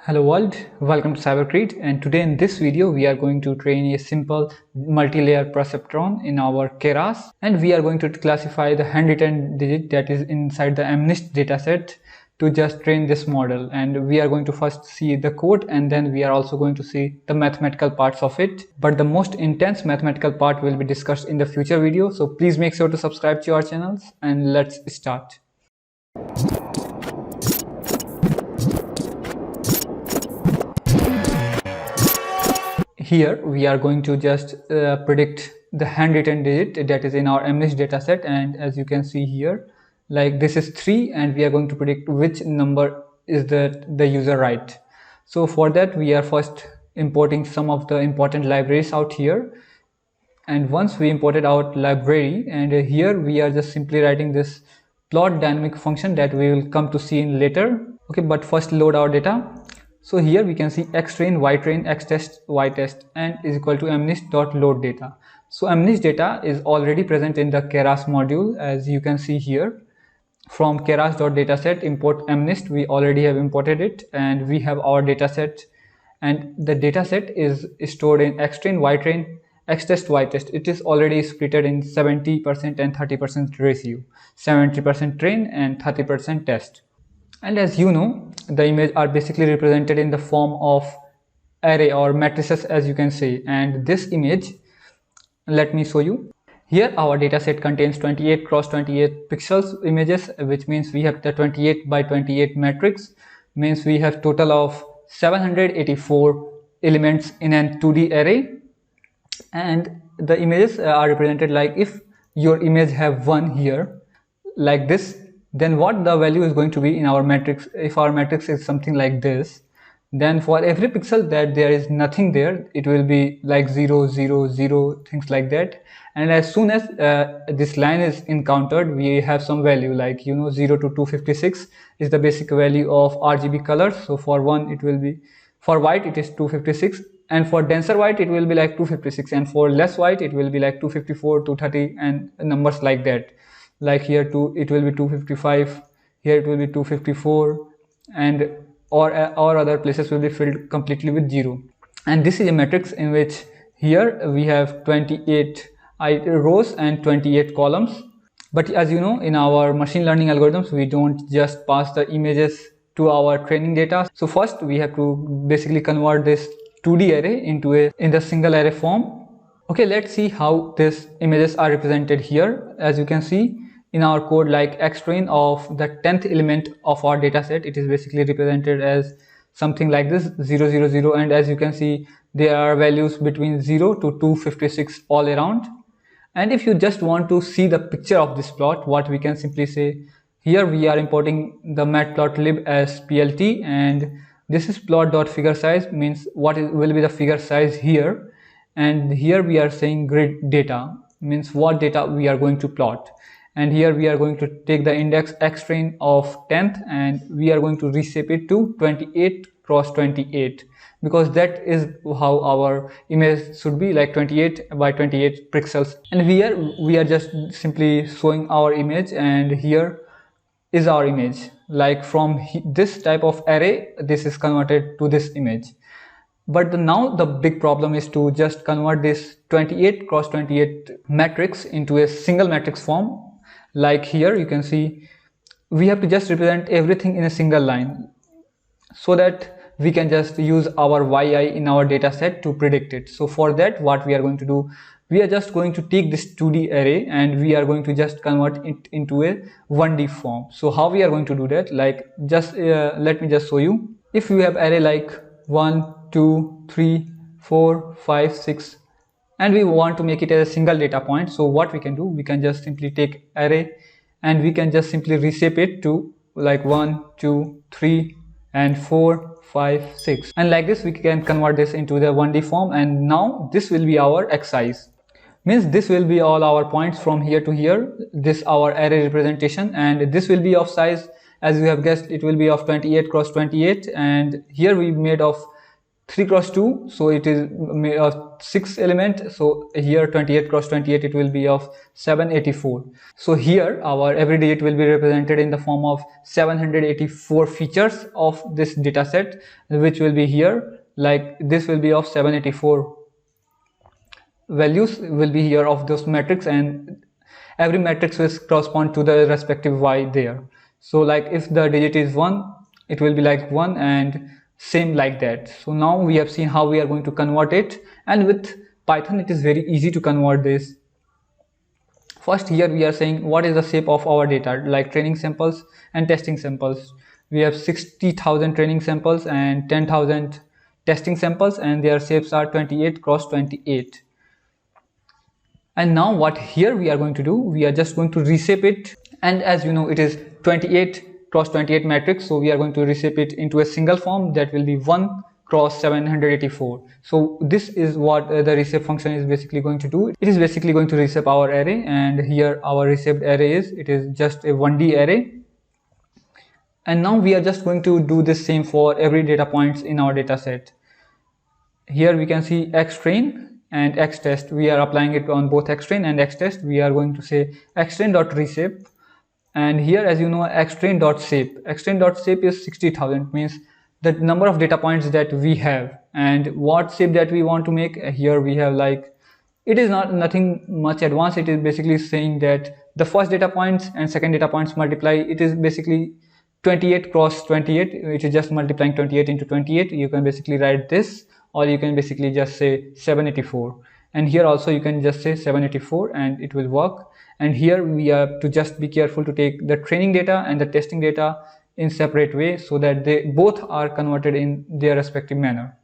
Hello world, welcome to CyberCreate, and today in this video we are going to train a simple multi-layer perceptron in our Keras, and we are going to classify the handwritten digit that is inside the MNIST dataset to just train this model. And we are going to first see the code, and then we are also going to see the mathematical parts of it. But the most intense mathematical part will be discussed in the future video, so please make sure to subscribe to our channels, and let's start. Here we are going to just predict the handwritten digit that is in our MNIST dataset, and as you can see here, like this is 3, and we are going to predict which number is the user right. So for that we are first importing some of the important libraries out here, and once we imported our library, and here we are just simply writing this plot dynamic function that we will come to see in later. Okay, but first load our data. So here we can see xtrain, ytrain, xtest, ytest, and is equal to mnist.load data. So mnist data is already present in the Keras module, as you can see here. From keras.dataset import mnist, we already have imported it, and we have our dataset, and the dataset is stored in xtrain, ytrain, xtest, ytest. It is already splitted in 70% and 30% ratio, 70% train and 30% test. And as you know, the images are basically represented in the form of array or matrices, as you can say. And this image, let me show you. Here our dataset contains 28 cross 28 pixels images, which means we have the 28 by 28 matrix, means we have total of 784 elements in an 2D array. And the images are represented like, if your image have 1 here like this, then what the value is going to be in our matrix. If our matrix is something like this, then for every pixel that there is nothing there, it will be like 0 0 0, things like that. And as soon as this line is encountered, we have some value like 0 to 256 is the basic value of RGB colors. So for one it will be, for white it is 256, and for denser white it will be like 256, and for less white it will be like 254, 230, and numbers like that. Like here it will be 255, here it will be 254, and or other places will be filled completely with 0. And this is a matrix in which here we have 28 rows and 28 columns. But as you know, in our machine learning algorithms, we don't just pass the images to our training data. So first we have to basically convert this 2D array in the single array form. Okay, let's see how these images are represented here. As you can see in our code, like xtrain of the 10th element of our data set, it is basically represented as something like this 0 0 0, and as you can see there are values between 0 to 256 all around. And if you just want to see the picture of this plot, what we can simply say, here we are importing the matplotlib as plt, and this is plot.figure_size, means will be the figure size here. And here we are saying grid data, means what data we are going to plot. And here we are going to take the index xtrain of 10th, and we are going to reshape it to 28 cross 28, because that is how our image should be, like 28 by 28 pixels. And here we are just simply showing our image, and here is our image. Like from this type of array, this is converted to this image. But now the big problem is to just convert this 28 cross 28 matrix into a single matrix form. Like here you can see we have to just represent everything in a single line, so that we can just use our yi in our data set to predict it. So for that, what we are going to do, we are just going to take this 2D array and we are going to just convert it into a 1D form. So how we are going to do that, like just let me just show you. If you have array like 1 2 3 4 5 6, and we want to make it as a single data point, so what we can do, we can just simply take array and we can just simply reshape it to like 1 2 3 and 4 5 6, and like this we can convert this into the 1D form. And now this will be our xsize, means this will be all our points from here to here, this our array representation. And this will be of size, as you have guessed, it will be of 28 cross 28, and here we made of 3 cross 2, so it is made of 6 element. So here 28 cross 28, it will be of 784. So here our every digit will be represented in the form of 784 features of this data set, which will be here, like this will be of 784 values will be here of those matrix, and every matrix will correspond to the respective y there. So like if the digit is 1, it will be like 1, and same like that. So now we have seen how we are going to convert it, and with Python it is very easy to convert this. First, here we are saying what is the shape of our data, like training samples and testing samples. We have 60,000 training samples and 10,000 testing samples, and their shapes are 28 cross 28. And now what here we are going to do, we are just going to reshape it, and as you know it is 28 cross 28 matrix, so we are going to reshape it into a single form that will be 1 cross 784. So this is what the reshape function is basically going to do. It is basically going to reshape our array, and here our reshaped array it is just a 1D array. And now we are just going to do the same for every data points in our data set. Here we can see xtrain and xtest. We are applying it on both xtrain and xtest. We are going to say xtrain.reshape, and here as you know xtrain.shape is 60,000, means the number of data points that we have and what shape that we want to make. Here we have, like, it is not nothing much advanced. It is basically saying that the first data points and second data points multiply. It is basically 28 cross 28, which is just multiplying 28 into 28. You can basically write this, or you can basically just say 784, and here also you can just say 784 and it will work. And here we have to just be careful to take the training data and the testing data in separate way, so that they both are converted in their respective manner.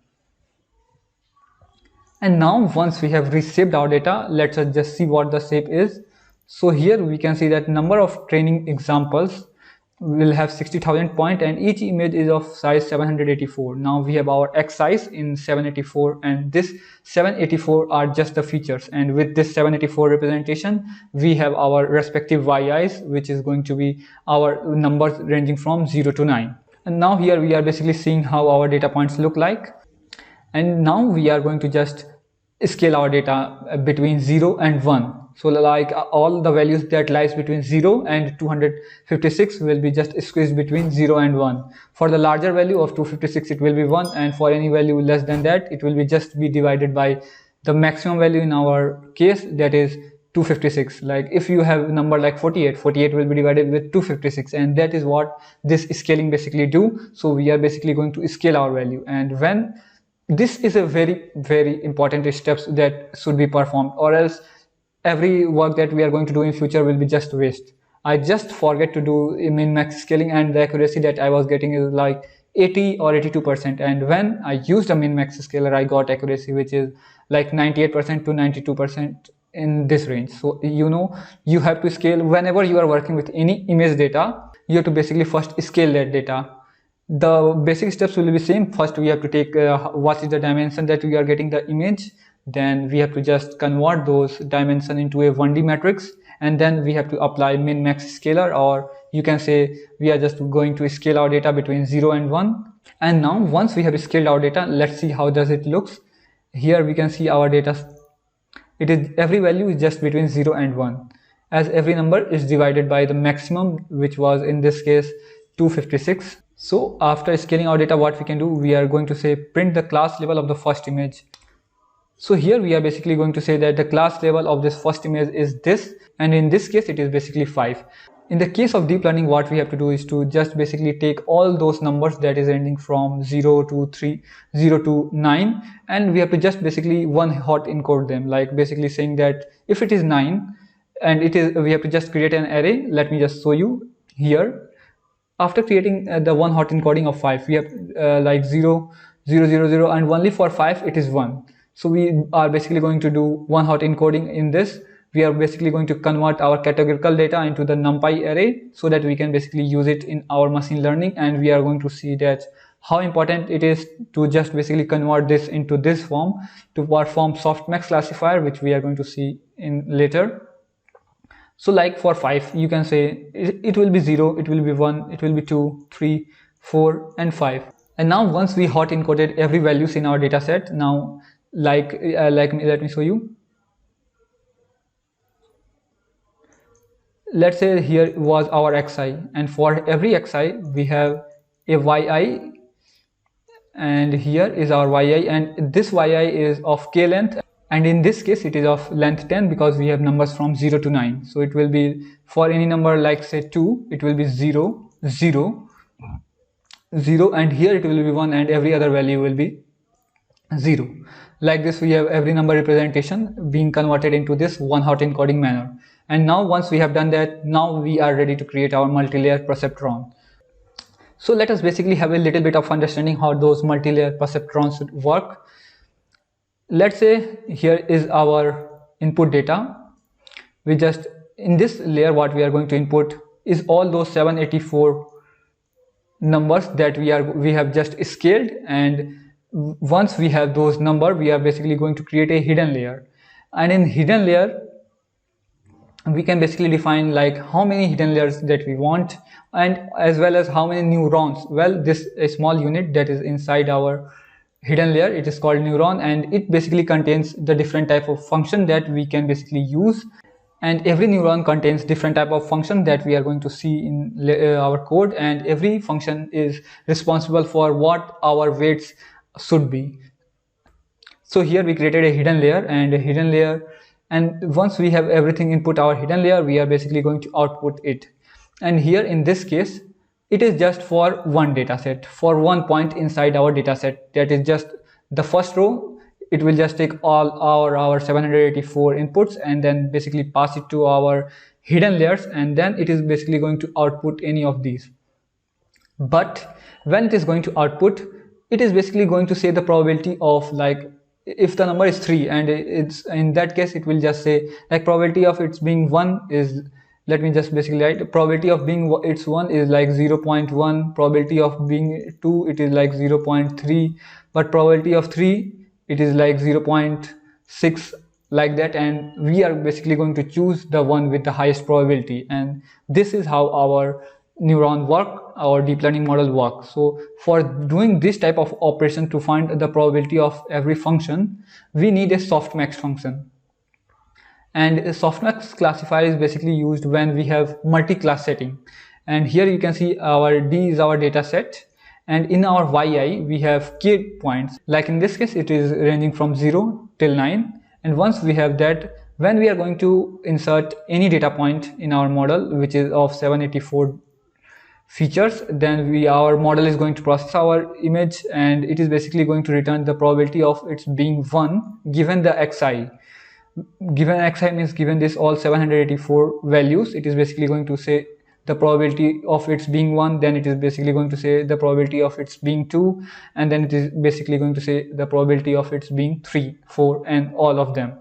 And now once we have reshaped our data, let's just see what the shape is. So here we can see that number of training examples will have 60,000 point, and each image is of size 784. Now we have our x size in 784, and this 784 are just the features, and with this 784 representation we have our respective yi's, which is going to be our numbers ranging from 0 to 9. And now here we are basically seeing how our data points look like. And now we are going to just scale our data between 0 and 1. So like all the values that lies between 0 and 256 will be just squeezed between 0 and 1. For the larger value of 256 it will be 1, and for any value less than that it will be just be divided by the maximum value in our case, that is 256. Like if you have a number like 48 will be divided with 256, and that is what this scaling basically do. So we are basically going to scale our value, and when this is a very important steps that should be performed, or else every work that we are going to do in future will be just waste. I just forget to do min-max scaling, and the accuracy that I was getting is like 80 or 82%, and when I used a min-max scaler I got accuracy which is like 98% to 92% in this range. So you know, you have to scale whenever you are working with any image data. You have to basically first scale that data. The basic steps will be same. First we have to take what is the dimension that we are getting the image, then we have to just convert those dimension into a 1D matrix, and then we have to apply min-max scaler, or you can say we are just going to scale our data between 0 and 1. And now once we have scaled our data, let's see how does it looks. Here we can see our data. It is every value is just between 0 and 1, as every number is divided by the maximum, which was in this case 256. So after scaling our data, what we can do, we are going to say print the class level of the first image. So here we are basically going to say that the class level of this first image is this, and in this case it is basically 5. In the case of deep learning, what we have to do is to just basically take all those numbers that is ending from 0 to 3, 0 to 9, and we have to just basically one hot encode them, like basically saying that if it is 9 and it is, we have to just create an array. Let me just show you here. After creating the one hot encoding of 5, we have like 0, 0, 0, 0, and only for 5 it is 1. So we are basically going to do one hot encoding in this. We are basically going to convert our categorical data into the NumPy array, so that we can basically use it in our machine learning, and we are going to see that how important it is to just basically convert this into this form to perform softmax classifier, which we are going to see in later. So like for 5, you can say it will be 0, it will be 1, it will be 2, 3, 4 and 5. And now once we hot encoded every values in our data set, now let me show you. Let's say here was our xi, and for every xi we have a yi, and here is our yi, and this yi is of k length, and in this case it is of length 10 because we have numbers from 0 to 9. So it will be, for any number like say 2, it will be 0 0 0, and here it will be 1, and every other value will be 0. Like this we have every number representation being converted into this one hot encoding manner. And now once we have done that, now we are ready to create our multi-layer perceptron. So let us basically have a little bit of understanding how those multi-layer perceptrons should work. Let's say here is our input data. We just, in this layer, what we are going to input is all those 784 numbers that we have just scaled, and once we have those numbers, we are basically going to create a hidden layer. And in hidden layer we can basically define like how many hidden layers that we want, and as well as how many neurons. Well, this a small unit that is inside our hidden layer, it is called neuron, and it basically contains the different type of function that we can basically use, and every neuron contains different type of function that we are going to see in our code, and every function is responsible for what our weights should be. So here we created a hidden layer and a hidden layer, and once we have everything input our hidden layer, we are basically going to output it. And here in this case it is just for one data set, for one point inside our data set, that is just the first row. It will just take all our 784 inputs and then basically pass it to our hidden layers, and then it is basically going to output any of these. But when it is going to output, it is basically going to say the probability of, like, if the number is 3, and it's in that case it will just say like probability of its being 1 is, let me just basically write, probability of being its 1 is like 0.1, probability of being 2 it is like 0.3, but probability of 3 it is like 0.6, like that. And we are basically going to choose the one with the highest probability, and this is how our neuron work, our deep learning model works. So for doing this type of operation to find the probability of every function, we need a softmax function. And a softmax classifier is basically used when we have multi-class setting. And here you can see our D is our data set, and in our yi we have k points. Like in this case it is ranging from 0 till 9, and once we have that, when we are going to insert any data point in our model which is of 784 features, then our model is going to process our image, and it is basically going to return the probability of its being 1 given the xi. Given xi means given this all 784 values, it is basically going to say the probability of its being 1, then it is basically going to say the probability of its being 2, and then it is basically going to say the probability of its being 3, 4, and all of them.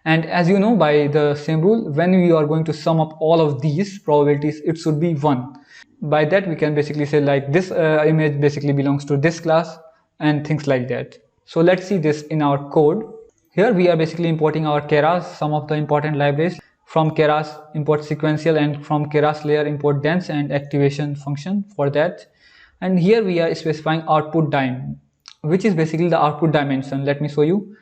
And as you know, by the same rule, when we are going to sum up all of these probabilities, it should be 1. By that we can basically say like this image basically belongs to this class and things like that. So let's see this in our code. Here we are basically importing our Keras, some of the important libraries. From Keras import sequential, and from Keras layer import dense and activation function for that. And here we are specifying output dim, which is basically the output dimension. Let me show you.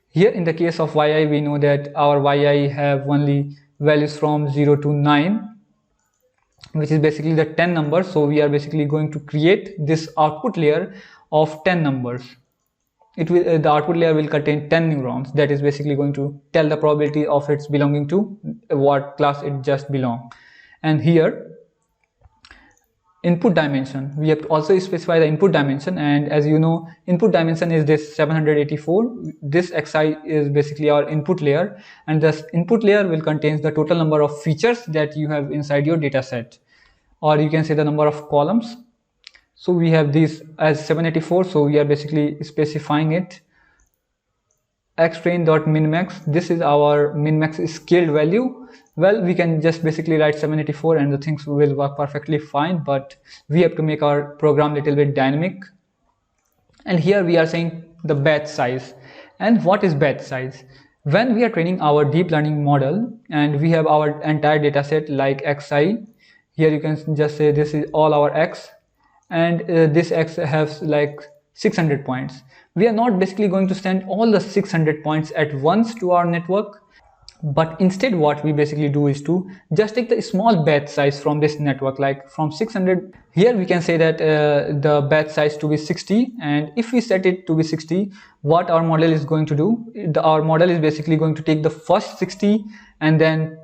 Here in the case of yi, we know that our yi have only values from 0 to 9, which is basically the 10 numbers. So we are basically going to create this output layer of 10 numbers. It will, the output layer will contain 10 neurons, that is basically going to tell the probability of its belonging to what class it just belong. And here input dimension, we have to also specify the input dimension, and as you know, input dimension is this 784. This xi is basically our input layer, and this input layer will contain the total number of features that you have inside your data set, or you can say the number of columns. So we have these as 784, so we are basically specifying it xtrain.minmax. This is our minmax scaled value. Well, we can just basically write 784 and the things will work perfectly fine, but we have to make our program a little bit dynamic. And here we are saying the batch size. And what is batch size? When we are training our deep learning model and we have our entire data set like xi, here you can just say this is all our x, and this X has like 600 points. We are not basically going to send all the 600 points at once to our network, but instead what we basically do is to just take the small batch size from this network, like from 600. Here we can say that the batch size to be 60, and if we set it to be 60, what our model is going to do, our model is basically going to take the first 60 and then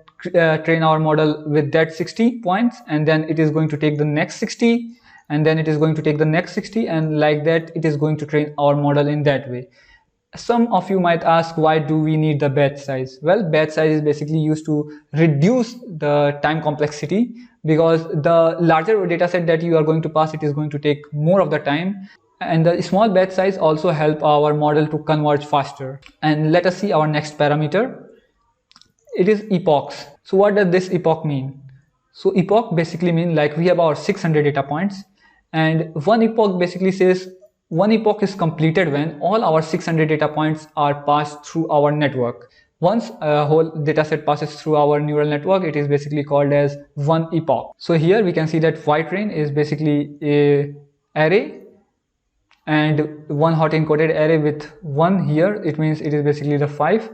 train our model with that 60 points, and then it is going to take the next 60, and then it is going to take the next 60, and like that it is going to train our model in that way. Some of you might ask, why do we need the batch size? Well, batch size is basically used to reduce the time complexity, because the larger data set that you are going to pass, it is going to take more of the time, and the small batch size also help our model to converge faster. And let us see our next parameter. It is epochs. So what does this epoch mean? So epoch basically means, like, we have our 600 data points, and one epoch basically says one epoch is completed when all our 600 data points are passed through our network. Once a whole data set passes through our neural network, it is basically called as one epoch. So here we can see that Y-train is basically a array, and one hot encoded array with 1 here, it means it is basically the 5.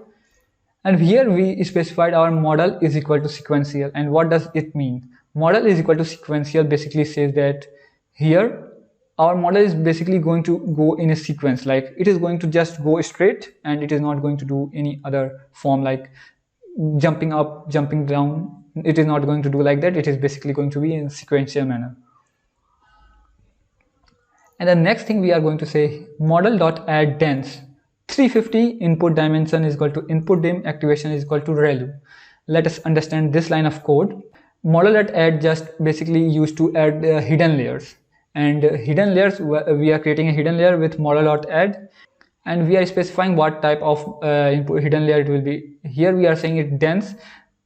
And here we specified our model is equal to sequential. And what does it mean? Model is equal to sequential basically says that here our model is basically going to go in a sequence, like it is going to just go straight, and it is not going to do any other form like jumping up, jumping down. It is not going to do like that. It is basically going to be in a sequential manner. And the next thing we are going to say, model.add dense 350 input dimension is equal to input dim activation is equal to ReLU. Let us understand this line of code. Model.add just basically used to add hidden layers, and hidden layers, we are creating a hidden layer with model.add, and we are specifying what type of input hidden layer it will be. Here we are saying it dense,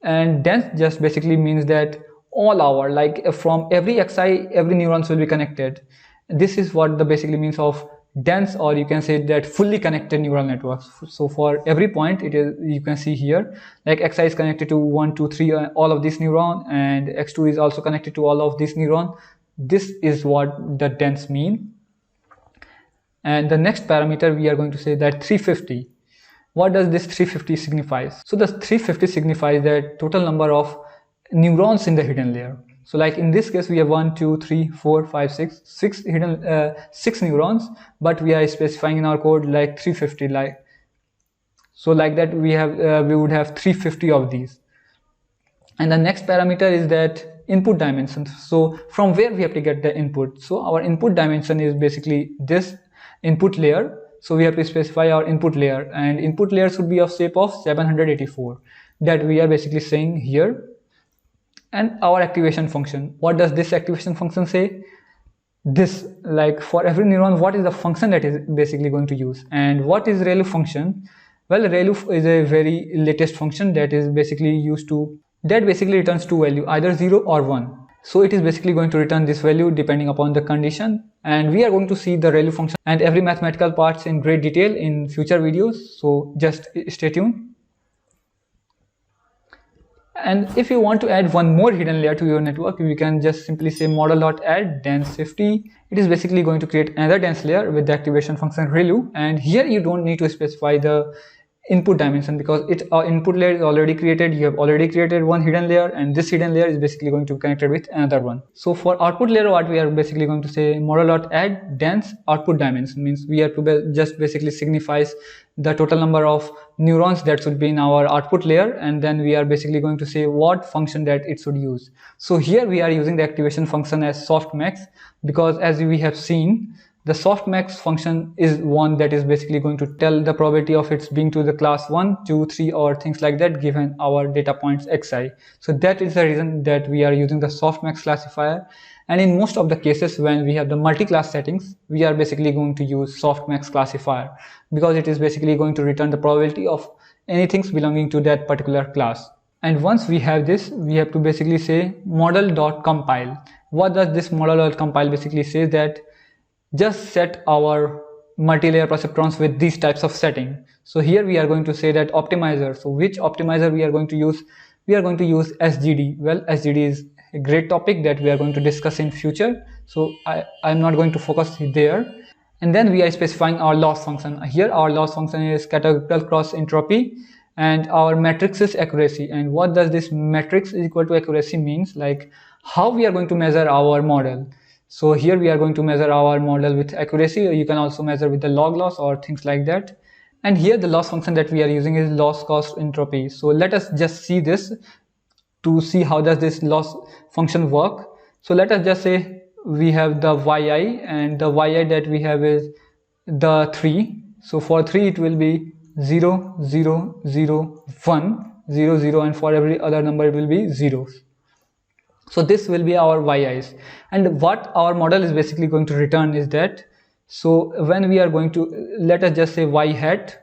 and dense just basically means that all our, like from every xi, every neurons will be connected. This is what the basically means of dense, or you can say that fully connected neural networks. So for every point, it is, you can see here, like xi is connected to 1, 2, 3, all of these neuron, and x2 is also connected to all of these neuron. This is what the dense mean. And the next parameter we are going to say that 350. What does this 350 signifies? So the 350 signifies that total number of neurons in the hidden layer. So like in this case, we have 1, 2, 3, 4, 5, 6, 6 hidden 6 neurons, but we are specifying in our code like 350, like so, like that we have we would have 350 of these. And the next parameter is that input dimension. So from where we have to get the input? So our input dimension is basically this input layer. So we have to specify our input layer, and input layer should be of shape of 784, that we are basically saying here. And our activation function, what does this activation function say? This, like for every neuron, what is the function that is basically going to use? And what is ReLU function? Well, ReLU is a very latest function that is basically used to, that basically returns two value, either 0 or 1. So it is basically going to return this value depending upon the condition, and we are going to see the ReLU function and every mathematical parts in great detail in future videos, so just stay tuned. And if you want to add one more hidden layer to your network, you can just simply say model.add dense 50. It is basically going to create another dense layer with the activation function ReLU, and here you don't need to specify the input dimension because input layer is already created. You have already created one hidden layer, and this hidden layer is basically going to be connected with another one. So for output layer, what we are basically going to say, model.add dense output dimension means we have to just basically signifies the total number of neurons that should be in our output layer, and then we are basically going to say what function that it should use. So here we are using the activation function as softmax, because as we have seen, the softmax function is one that is basically going to tell the probability of its being to the class 1, 2, 3 or things like that given our data points xi. So that is the reason that we are using the softmax classifier. And in most of the cases when we have the multi-class settings, we are basically going to use softmax classifier because it is basically going to return the probability of anything belonging to that particular class. And once we have this, we have to basically say model.compile. What does this model.compile basically say? That just set our multi-layer perceptrons with these types of setting. So here we are going to say that optimizer. So which optimizer we are going to use? We are going to use SGD. Well, SGD is a great topic that we are going to discuss in future, so I'm not going to focus there. And then we are specifying our loss function. Here our loss function is categorical cross entropy, and our matrix is accuracy. And what does this matrix is equal to accuracy means, like how we are going to measure our model. So here we are going to measure our model with accuracy, or you can also measure with the log loss or things like that. And here the loss function that we are using is loss cost entropy. So let us just see this to see how does this loss function work. So let us just say we have the yi, and the yi that we have is the 3. So for 3 it will be 0 0 0 1 0 0, and for every other number it will be zeros. So this will be our yi's, and what our model is basically going to return is that, so when we are going to, let us just say y hat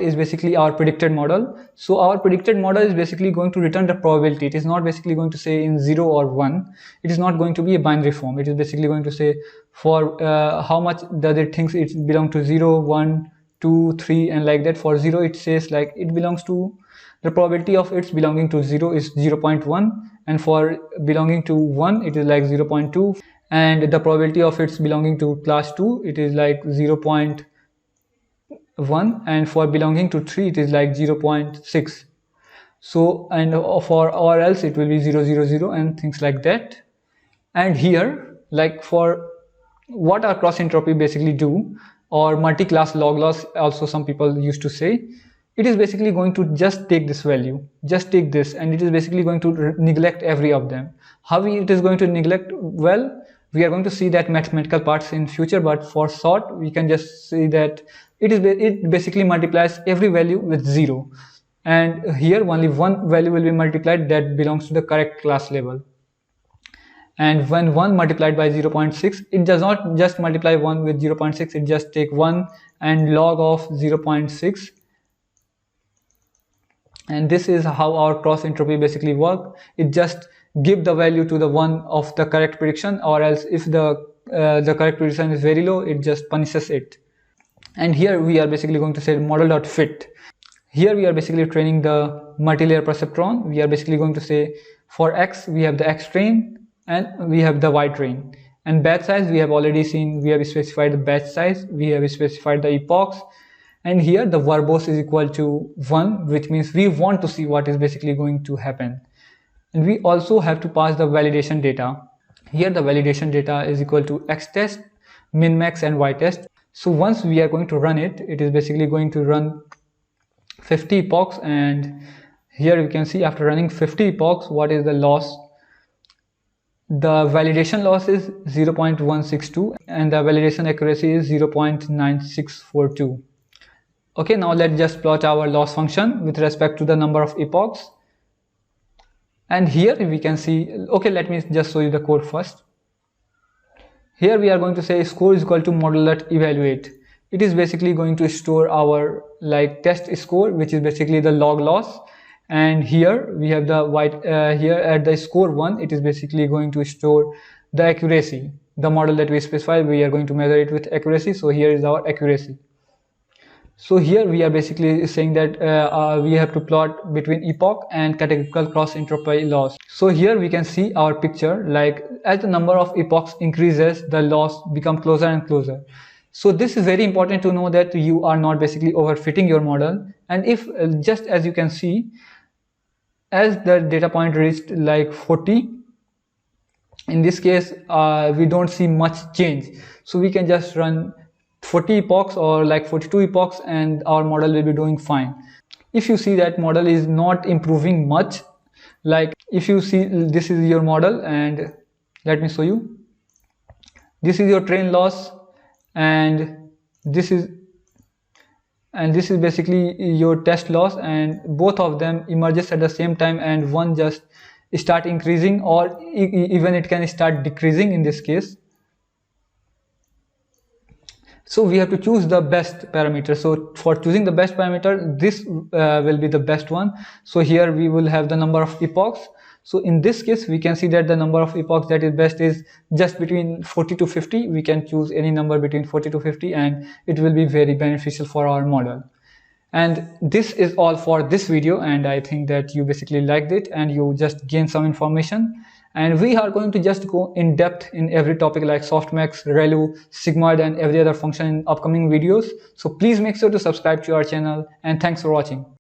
is basically our predicted model. So our predicted model is basically going to return the probability. It is not basically going to say in 0 or 1. It is not going to be a binary form. It is basically going to say for how much does it thinks it belongs to 0 1 2 3, and like that. For 0 it says like it belongs to, the probability of its belonging to 0 is 0.1, and for belonging to 1 it is like 0.2, and the probability of its belonging to class 2 it is like 0.1, and for belonging to 3 it is like 0.6. So, and for or else it will be 0 0 0 and things like that. And here, like for what our cross entropy basically do, or multi-class log loss also some people used to say, it is basically going to just take this value, just take this, and it is basically going to neglect every of them. How it is going to neglect? Well, we are going to see that mathematical parts in future, but for short we can just see that it basically multiplies every value with 0, and here only one value will be multiplied that belongs to the correct class level. And when 1 multiplied by 0.6, it does not just multiply 1 with 0.6, it just take 1 and log of 0.6. And this is how our cross entropy basically work. It just give the value to the one of the correct prediction, or else if the correct prediction is very low, it just punishes it. And here we are basically going to say model.fit. Here we are basically training the multi-layer perceptron. We are basically going to say for x we have the x train and we have the y train. And batch size we have already seen, we have specified the batch size, we have specified the epochs. And here the verbose is equal to 1, which means we want to see what is basically going to happen. And we also have to pass the validation data. Here the validation data is equal to x test, min max, and y test. So once we are going to run it, it is basically going to run 50 epochs, and here you can see after running 50 epochs what is the loss. The validation loss is 0.162 and the validation accuracy is 0.9642. Okay, now let's just plot our loss function with respect to the number of epochs. And here we can see, okay, let me just show you the code first. Here we are going to say score is equal to model.evaluate. It is basically going to store our like test score, which is basically the log loss. And here we have the white, here at the score 1, it is basically going to store the accuracy. The model that we specify, we are going to measure it with accuracy. So here is our accuracy. So here we are basically saying that we have to plot between epoch and categorical cross entropy loss. So here we can see our picture, like as the number of epochs increases, the loss become closer and closer. So this is very important to know that you are not basically overfitting your model. And if just as you can see, as the data point reached like 40, in this case we don't see much change. So we can just run 40 epochs or like 42 epochs and our model will be doing fine. If you see that model is not improving much, like if you see this is your model, and let me show you, this is your train loss, and this is basically your test loss, and both of them emerges at the same time, and one just start increasing, or even it can start decreasing in this case. So we have to choose the best parameter. So for choosing the best parameter, this will be the best one. So here we will have the number of epochs. So in this case, we can see that the number of epochs that is best is just between 40 to 50. We can choose any number between 40 to 50 and it will be very beneficial for our model. And this is all for this video, and I think that you basically liked it and you just gained some information. And we are going to just go in depth in every topic like softmax, relu, sigmoid, and every other function in upcoming videos. So please make sure to subscribe to our channel, and thanks for watching.